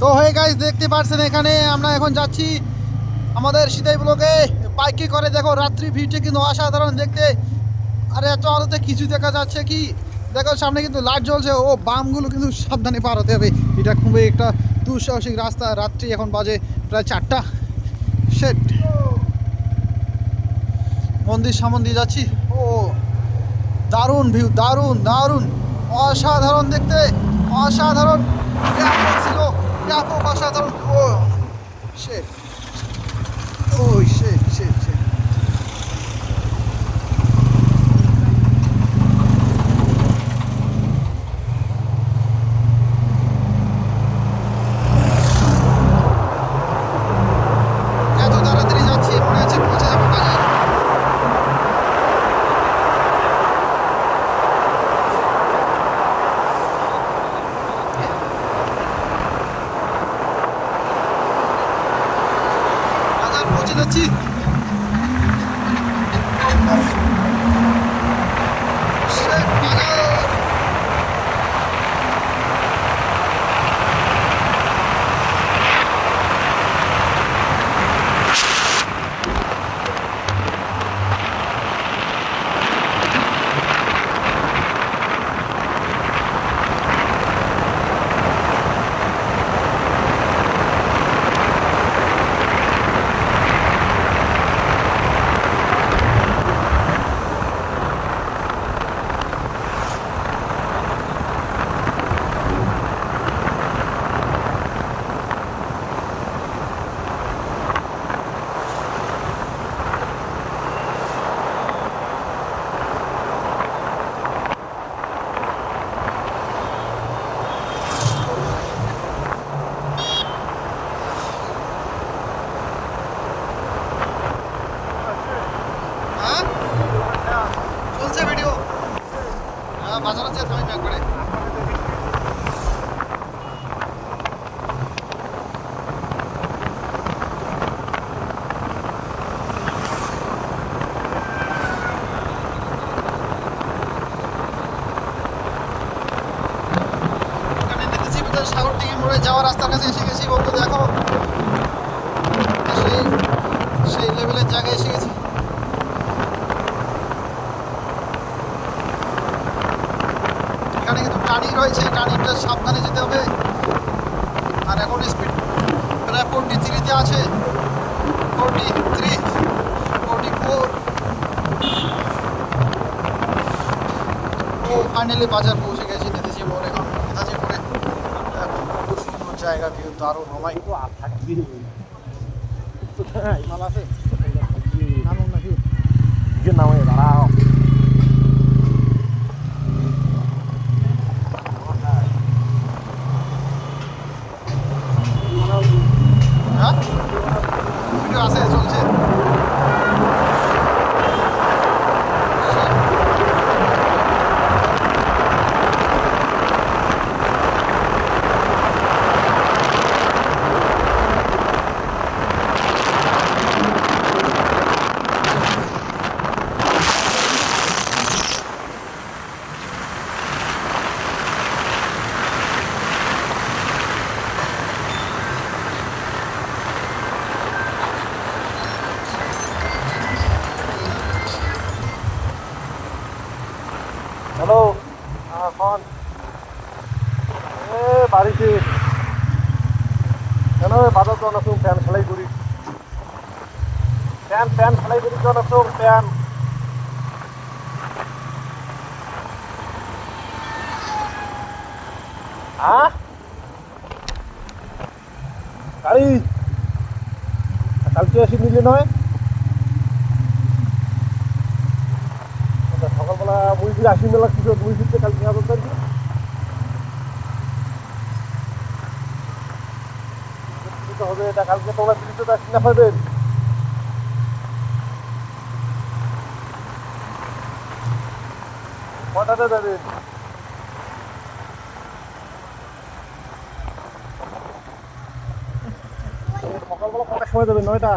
তো হয়ে গাইস দেখতে পাচ্ছেন এখানে আমরা এখন যাচ্ছি আমাদের সিতাই ব্লকে বাইকে করে। দেখো রাত্রি ভিউটা কিন্তু অসাধারণ দেখতে। আরে এত আলোতে কিছু দেখা যাচ্ছে কি, দেখো সামনে কিন্তু লাইট জ্বলছে। ও বামগুলো কিন্তু সাবধানে পার হতে হবে। এটা খুবই একটা দুঃসাহসিক রাস্তা। রাত্রি এখন বাজে প্রায় 4টা। সেট মন্দির সামন দিয়ে যাচ্ছি। ও দারুণ ভিউ, দারুণ দারুণ, অসাধারণ দেখতে, অসাধারণ, ব্যাপক ছিল, ব্যাপক অসাধারণ। ও শিট, ও শিট শিট শিট। এত তাড়াতাড়ি যাচ্ছি মনে হচ্ছে পৌঁছে যাবো কাজে। বাজার পৌঁছে যাচ্ছি। শিট, বাজার। হ্যাঁ চলছে ভিডিও। হ্যাঁ বাজার আছে তুমি ব্যাক করে। এখানে নেতেছি ভিতরে সাগর টিকি মোড়ে যাওয়ার রাস্তার কাছে এসে গেছি বলতে। দেখো সেই সেই লেভেলের জায়গায় এসে গেছি। এখানে কিন্তু টার্নিং রয়েছে, টার্নিংটা সাবধানে যেতে হবে। আর এখন স্পিড প্রায় 43-তে আছে, 43, 44। ও ফাইনালি বাজার পৌঁছে গেছি, নেতেছি মোড়। এখন নেতাজি মোড়ে খুব সুন্দর জায়গা, ভিউ দারুণ। আমায় মাল আছে নামুন নাকি নামে দাঁড়াও। হ্যাঁ ভিডিও আছে চলছে। হ্যালো, এখন বাড়িতে কেন বাজার তো অনেক ফ্যান সেলাই করি, ফ্যান ফ্যান সেলাই করি তো অনেক ফ্যান। হ্যাঁ গাড়ি কালকে এসে নিলে নয়। সকালবেলা মুই ফিরে আসি মেলা কিছু মুই ফিরতে কালকে হাজার তারিখ হবে। এটা কালকে তোমরা ফিরতে তো আসি না পাবেন। কটাতে যাবেন? সকালবেলা কটার সময় যাবেন? 9টা।